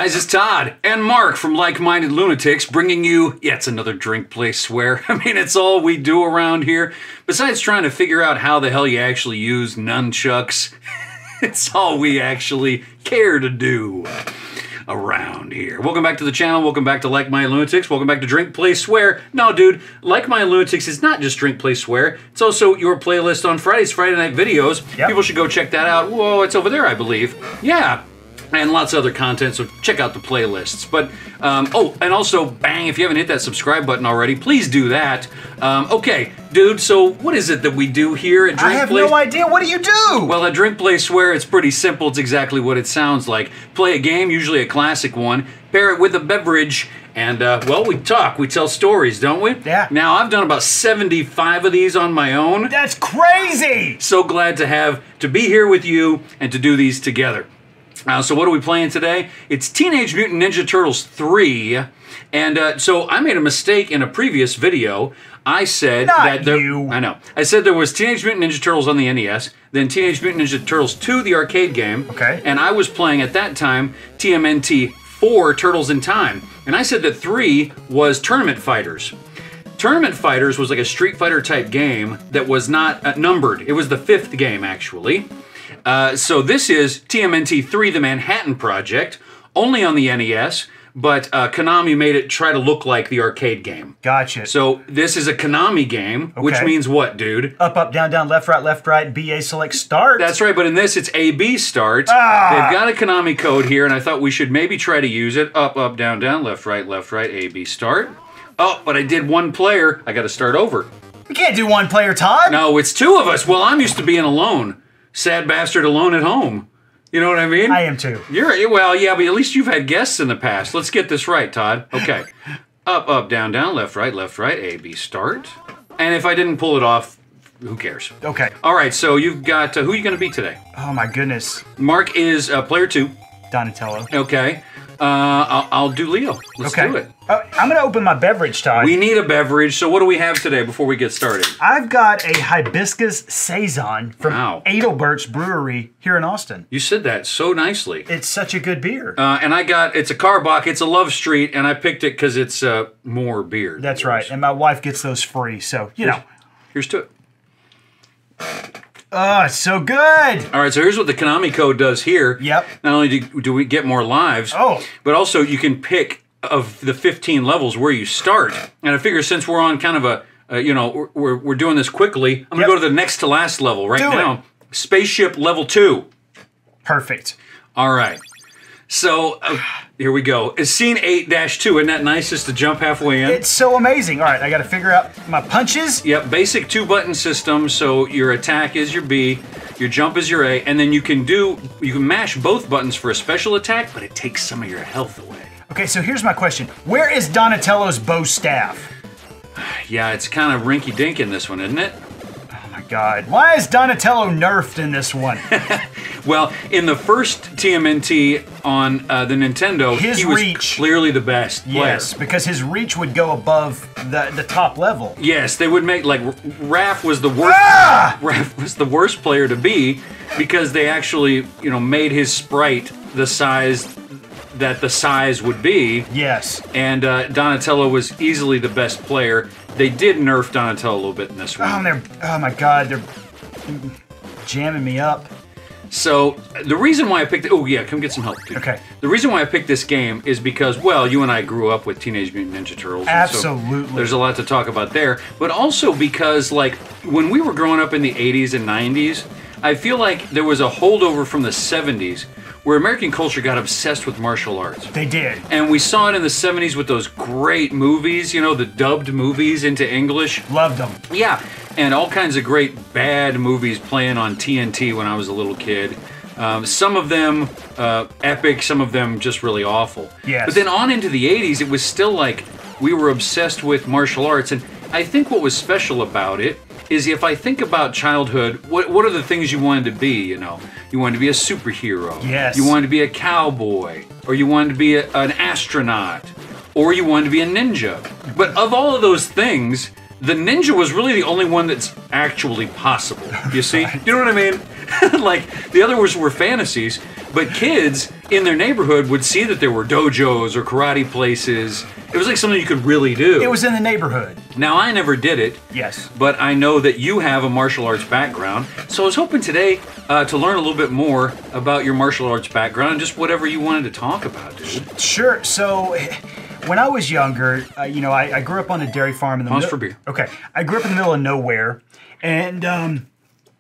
guys, it's Todd and Mark from Like Minded Lunatics bringing you, yeah, it's another drink, play, swear. I mean, it's all we do around here. Besides trying to figure out how the hell you actually use nunchucks, it's all we actually care to do around here. Welcome back to the channel. Welcome back to Like Minded Lunatics. Welcome back to Drink, Play, Swear. No, dude, Like Minded Lunatics is not just Drink, Play, Swear. It's also your playlist on Fridays, Friday night videos. Yep. People should go check that out. Whoa, it's over there, I believe. Yeah. And lots of other content, so check out the playlists. But, oh, and also, bang, if you haven't hit that subscribe button already, please do that. Okay, dude, so what is it that we do here at Drink, Play? I have no idea. What do you do? Well, at Drink, Play, Swear, it's pretty simple. It's exactly what it sounds like. Play a game, usually a classic one, pair it with a beverage, and, well, we talk. We tell stories, don't we? Yeah. Now, I've done about 75 of these on my own. That's crazy! So glad to be here with you and to do these together. So what are we playing today? It's Teenage Mutant Ninja Turtles 3, and so I made a mistake in a previous video. I said I know. I said there was Teenage Mutant Ninja Turtles on the NES, then Teenage Mutant Ninja Turtles 2, the arcade game. Okay. And I was playing at that time TMNT 4, Turtles in Time, and I said that 3 was Tournament Fighters. Tournament Fighters was like a Street Fighter type game that was not numbered. It was the 5th game, actually. So this is TMNT 3, the Manhattan Project, only on the NES, but Konami made it try to look like the arcade game. Gotcha. So this is a Konami game, which means what, dude? Up, up, down, down, left, right, BA select start. That's right, but in this it's AB start. They've got a Konami code here, and I thought we should maybe try to use it. Up, up, down, down, left, right, AB start. Oh, but I did one player. I got to start over. We can't do one player, Todd. No, it's 2 of us. Well, I'm used to being alone. Sad bastard alone at home. You know what I mean? I am too. Well, yeah, but at least you've had guests in the past. Let's get this right, Todd. Okay. Up, up, down, down, left, right, AB, start. And if I didn't pull it off, who cares? Okay. All right, so you've got, who are you going to be today? Oh my goodness. Mark is player 2. Donatello. Okay. I'll do Leo. Let's do it. I'm going to open my beverage, Todd. We need a beverage, so what do we have today before we get started? I've got a Hibiscus Saison from Adelbert's Brewery here in Austin. You said that so nicely. It's such a good beer. And it's a Carbach, it's a Love Street, and I picked it because it's more beer. That's right, and my wife gets those free, so, you know. Here's to it. Oh, it's so good! All right, so here's what the Konami code does here. Yep. Not only do we get more lives, but also you can pick of the 15 levels where you start. And I figure since we're on kind of a, you know, we're doing this quickly, I'm going to go to the next to last level right now. Spaceship level 2. Perfect. All right. So, here we go. It's scene 8-2. Isn't that nice just to jump halfway in? It's so amazing. All right, I got to figure out my punches. Yep, basic 2-button system. So your attack is your B, your jump is your A, and then you can mash both buttons for a special attack, but it takes some of your health away. Okay, so here's my question. Where is Donatello's bow staff? Yeah, it's kind of rinky-dink in this one, isn't it? Oh my God. Why is Donatello nerfed in this one? Well, in the first TMNT on the Nintendo, he was clearly the best player. Yes, because his reach would go above the top level. Yes, they would make, like, Raph was the worst. Raph was the worst player to be because they actually, you know, made his sprite the size that the size would be. Yes. And Donatello was easily the best player. They did nerf Donatello a little bit in this one. Oh my God, they're jamming me up. So, the reason why I picked... Oh, yeah, come get some help, dude. Okay. The reason why I picked this game is because, well, you and I grew up with Teenage Mutant Ninja Turtles. Absolutely. So there's a lot to talk about there. But also because, like, when we were growing up in the 80s and 90s, I feel like there was a holdover from the 70s where American culture got obsessed with martial arts. They did. And we saw it in the 70s with those great movies, you know, the dubbed movies into English. Loved them. Yeah. And all kinds of great bad movies playing on TNT when I was a little kid. Some of them epic, some of them just really awful. Yes. But then on into the 80s, it was still like we were obsessed with martial arts. And I think what was special about it is if I think about childhood, what are the things you wanted to be, you know? You wanted to be a superhero. Yes. You wanted to be a cowboy. Or you wanted to be an astronaut. Or you wanted to be a ninja. But of all of those things, the ninja was really the only one that's actually possible. You see? You know what I mean? Like, the others were fantasies, but kids, in their neighborhood would see that there were dojos or karate places. It was like something you could really do. It was in the neighborhood. Now, I never did it. Yes. But I know that you have a martial arts background. So I was hoping today to learn a little bit more about your martial arts background and just whatever you wanted to talk about, dude. Sure. So when I was younger, I grew up on a dairy farm in the middle. For beer. Okay. I grew up in the middle of nowhere. And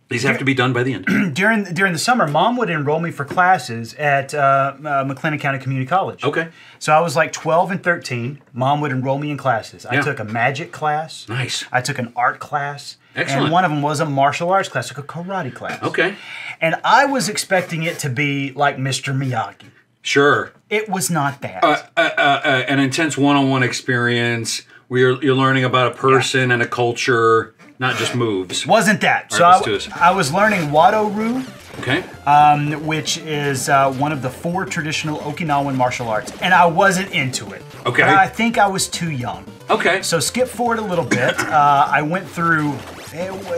these have to be done by the end. during the summer, Mom would enroll me for classes at McLennan County Community College. Okay. So I was like 12 and 13. Mom would enroll me in classes. Yeah. I took a magic class. Nice. I took an art class. Excellent. And one of them was a martial arts class, like a karate class. Okay. And I was expecting it to be like Mr. Miyagi. Sure. It was not that. An intense one-on-one experience where you're learning about a person and a culture, not just moves. Wasn't that. All right, let's do I was learning Wado-Ryu, Okay. which is one of the 4 traditional Okinawan martial arts, and I wasn't into it. Okay. And I think I was too young. Okay. So skip forward a little bit. I went through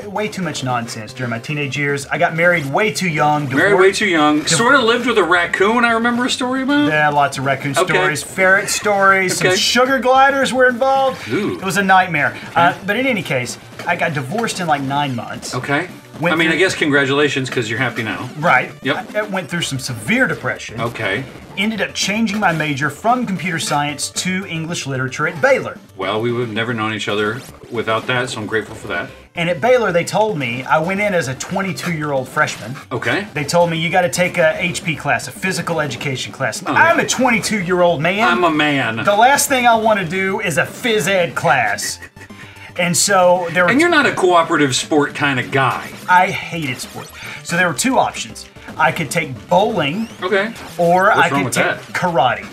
way too much nonsense during my teenage years. I got married way too young. Married way too young. Sort of lived with a raccoon, I remember a story about. Yeah, lots of raccoon stories, ferret stories, Okay. some sugar gliders were involved. Ooh. It was a nightmare. But in any case, I got divorced in like 9 months. Okay. Went I through- guess congratulations, because you're happy now. Right. Yep. I went through some severe depression. Okay. Ended up changing my major from computer science to English literature at Baylor. Well, we would have never known each other without that, so I'm grateful for that. And at Baylor, they told me, I went in as a 22-year-old freshman. Okay. They told me, you got to take a HP class, a physical education class. Oh, I'm yeah. a 22-year-old man. I'm a man. The last thing I want to do is a phys ed class. And so there were... And you're not a cooperative sport kind of guy. I hated sport. So there were 2 options. I could take bowling, Okay. or What's I wrong could with take that? karate.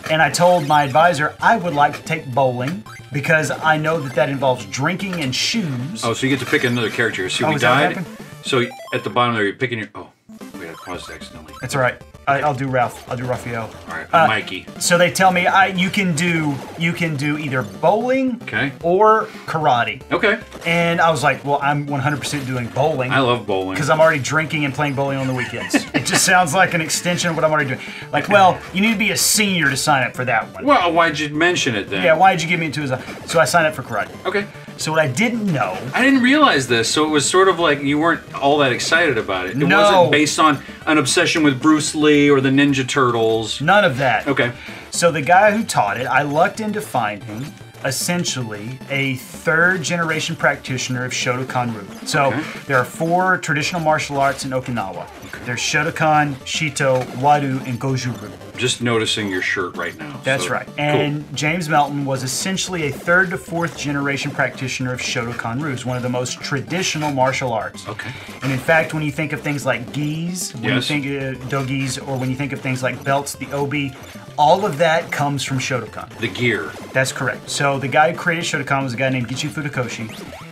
And I told my advisor I would like to take bowling because I know that involves drinking and shoes. Oh, so you get to pick another character here. See, Oh, we is that what died. happened? So at the bottom there, you're picking your... Oh, we had paused accidentally. That's all right. I'll do Ralph. I'll do Raphael. All right, I'm Mikey. So they tell me you can do either bowling Okay. or karate. Okay. And I was like, well, I'm 100% doing bowling. I love bowling. Because I'm already drinking and playing bowling on the weekends. It just sounds like an extension of what I'm already doing. Like, well, you need to be a senior to sign up for that one. Well, why'd you mention it then? Yeah, why did you give me into his... So I signed up for karate. Okay. So what I didn't know... I didn't realize this, so it was sort of like you weren't all that excited about it. It No. wasn't based on an obsession with Bruce Lee or the Ninja Turtles. None of that. Okay. So the guy who taught it, I lucked into finding essentially a 3rd-generation practitioner of Shotokan Ryu. So there are 4 traditional martial arts in Okinawa. There's Shotokan, Shito, Wado, and Goju Ryu. Just noticing your shirt right now. That's so, right. cool. And James Melton was essentially a 3rd to 4th generation practitioner of Shotokan Ryu, one of the most traditional martial arts. Okay. And in fact, when you think of things like gis, when Yes. you think of dogis, or when you think of things like belts, the obi, all of that comes from Shotokan. The gear. That's correct. So the guy who created Shotokan was a guy named Gichu Funakoshi.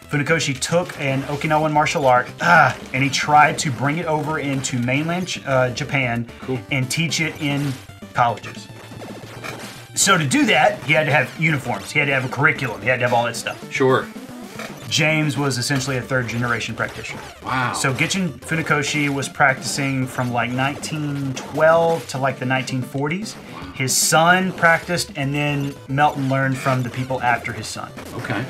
Funakoshi took an Okinawan martial art and he tried to bring it over into mainland Japan and teach it in colleges. So to do that, he had to have uniforms. He had to have a curriculum. He had to have all that stuff. Sure. James was essentially a 3rd-generation practitioner. Wow. So Gichin Funakoshi was practicing from like 1912 to like the 1940s. His son practiced, and then Melton learned from the people after his son. Okay.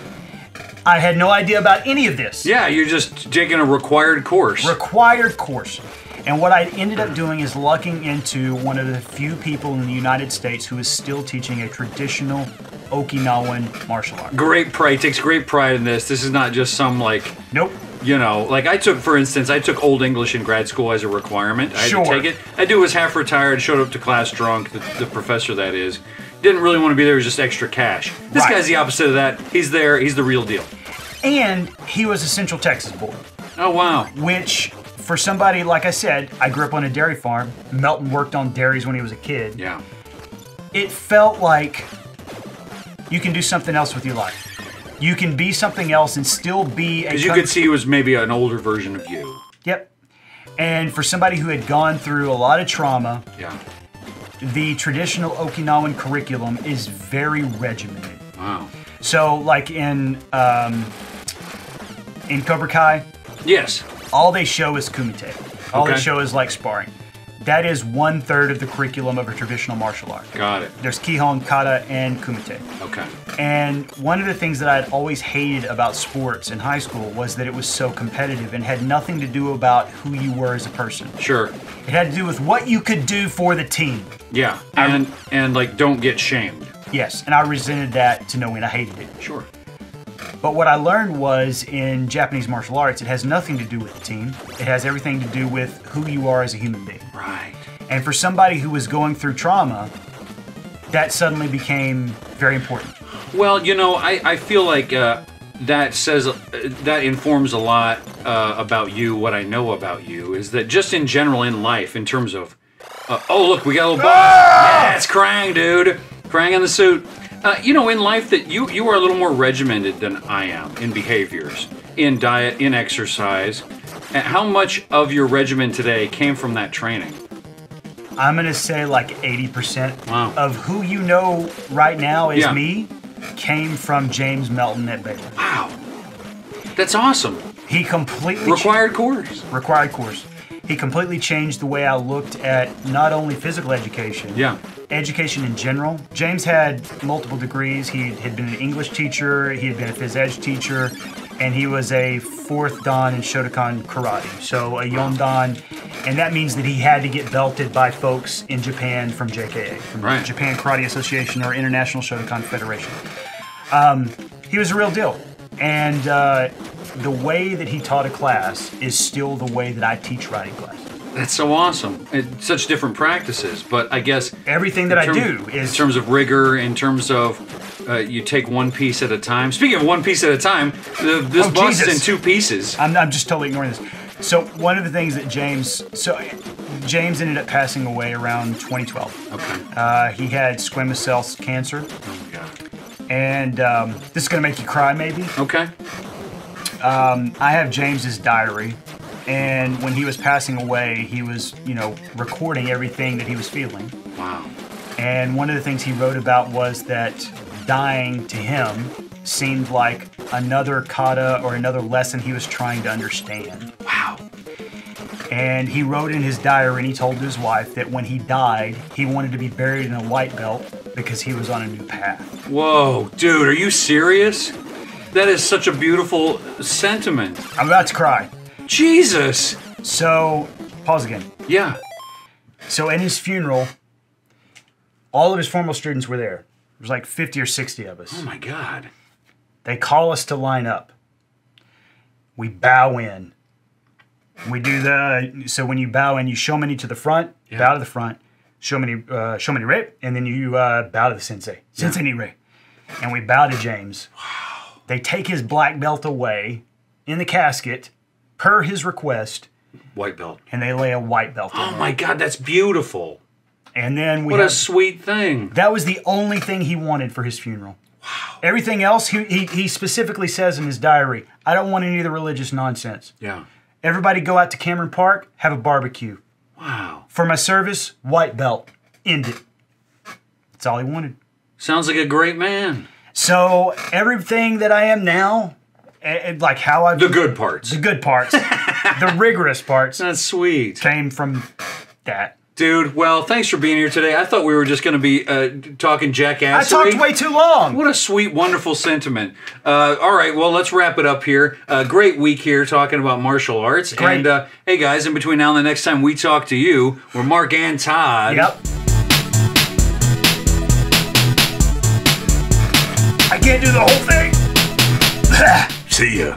I had no idea about any of this. Yeah, you're just taking a required course. Required course. And what I ended up doing is lucking into one of the few people in the United States who is still teaching a traditional Okinawan martial art. Great pride. Takes great pride in this. This is not just some like... Nope. You know, like I took, for instance, I took Old English in grad school as a requirement. I had Sure. to take it. I do was half retired, showed up to class drunk, the professor that is. Didn't really want to be there, it was just extra cash. This Right. guy's the opposite of that. He's there, he's the real deal. And he was a Central Texas boy, Oh, wow. which for somebody, like I said, I grew up on a dairy farm. Melton worked on dairies when he was a kid. Yeah. It felt like you can do something else with your life. You can be something else and still be a... Because you could see he was maybe an older version of you. Yep. And for somebody who had gone through a lot of trauma, Yeah. the traditional Okinawan curriculum is very regimented. Wow. So, like in Cobra Kai, Yes. all they show is kumite. All they Okay. show is like sparring. That is 1/3 of the curriculum of a traditional martial art. Got it. There's Kihon, Kata, and Kumite. Okay. And one of the things that I'd always hated about sports in high school was that it was so competitive and had nothing to do about who you were as a person. Sure. It had to do with what you could do for the team. Yeah, and like don't get shamed. Yes, and I resented that to no end. I hated it. Sure. But what I learned was in Japanese martial arts, it has nothing to do with the team. It has everything to do with who you are as a human being. Right. And for somebody who was going through trauma, that suddenly became very important. Well, you know, I feel like that informs a lot about you. What I know about you is that just in general in life, in terms of, oh look, we got a little boss. Yeah, it's Krang, dude. Krang in the suit. You know, in life that you are a little more regimented than I am in behaviors, in diet, in exercise. How much of your regimen today came from that training? I'm going to say like 80% Wow. of who you know right now as Yeah. me came from James Melton at Baylor. Wow. That's awesome. He completely Required course. required course. He completely changed the way I looked at not only physical education, Yeah. education in general. James had multiple degrees. He had been an English teacher, he had been a phys ed teacher, and he was a 4th Dan in Shotokan karate, so a Yondan, and that means that he had to get belted by folks in Japan from JKA, from Right. Japan Karate Association or International Shotokan Federation. He was a real deal, and the way that he taught a class is still the way that I teach writing class. That's so awesome. It's such different practices, but I guess Everything that I do in is terms of rigor, in terms of you take one piece at a time. Speaking of one piece at a time, this bus is in 2 pieces. I'm just totally ignoring this. So one of the things that James ended up passing away around 2012. Okay. He had squamous cell cancer, Oh my God. and this is gonna make you cry maybe. Okay. I have James's diary, and when he was passing away, he was, recording everything that he was feeling. Wow. And one of the things he wrote about was that dying to him seemed like another kata or another lesson he was trying to understand. Wow. And he wrote in his diary, and he told his wife that when he died, he wanted to be buried in a white belt because he was on a new path. Whoa, dude, are you serious? That is such a beautiful sentiment. I'm about to cry. Jesus. So, pause again. Yeah. So in his funeral, all of his formal students were there. There was like 50 or 60 of us. Oh my God. They call us to line up. We bow in. We do so when you bow in, you shomini to the front, Yeah. bow to the front, shomini re, and then you bow to the sensei. Sensei ni re. And we bow to James. Wow. They take his black belt away in the casket, per his request, White belt. and they lay a white belt in Oh there. my God, that's beautiful. And then What a sweet thing. that was the only thing he wanted for his funeral. Wow. Everything else, he specifically says in his diary, I don't want any of the religious nonsense. Yeah. Everybody go out to Cameron Park, have a barbecue. Wow. For my service, white belt. End it. That's all he wanted. Sounds like a great man. So everything that I am now, like how I've... The good parts. The good parts. The rigorous parts That's sweet. came from that. Dude, well, thanks for being here today. I thought we were just going to be talking jackassery. I talked way too long. What a sweet, wonderful sentiment. All right, well, let's wrap it up here. Great week here talking about martial arts. Great. And, hey, guys, in between now and the next time we talk to you, we're Mark and Todd. Yep. I can't do the whole thing. See ya.